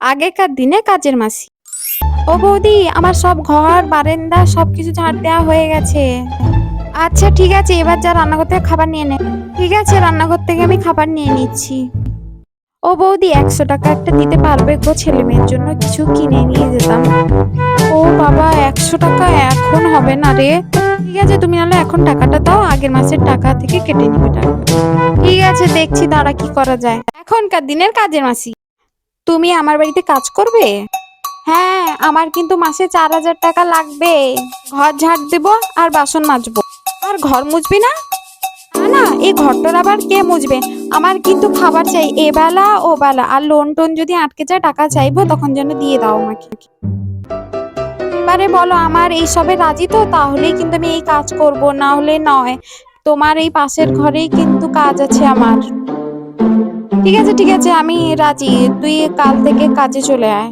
আগেকার দিনে কাজের মাসি। ও বৌদি, আমার সব ঘর বারান্দা সবকিছু ঝাড় দেওয়া হয়ে গেছে। আচ্ছা ঠিক আছে, এবার যা রান্নাঘর থেকে খাবার নিয়ে নে। ঠিক আছে, রান্নাঘর থেকে আমি খাবার নিয়ে নিচ্ছি। ও বৌদি, 100 টাকা একটা দিতে পারবে গো? ছেলে মেয়ের জন্য কিছু কিনে নিয়ে যেতাম। ও বাবা, 100 টাকা এখন হবে না রে। ঠিক আছে, তুমি নাহলে এখন টাকাটা দাও, আগের মাসের টাকা থেকে কেটে নিবে টাকা। ঠিক আছে, দেখছি দাঁড়া কি করা যায়। এখনকার দিনের কাজের মাসি, তুমি আমার বাড়িতে কাজ করবে? হ্যাঁ, আমার কিন্তু মাসে 4,000 টাকা লাগবে। ঘর ঝাড় দেবো আর বাসন মাজবো। আর ঘর মুছবি না? না না, এই ঘরটার আবার কে মুছবে? আমার কিন্তু খাবার চাই এবেলা ও বেলা, আর লোন টোন যদি আটকে যায় টাকা চাইবো, তখন যেন দিয়ে দাও আমাকে। এবারে বলো, আমার এইসবে রাজি তো? তাহলেই কিন্তু আমি এই কাজ করব, না হলে নয়। তোমার এই পাশের ঘরেই কিন্তু কাজ আছে আমার। ঠিক আছে ঠিক আছে, আমি রাজি। তুই কাল থেকে কাজে চলে আয়।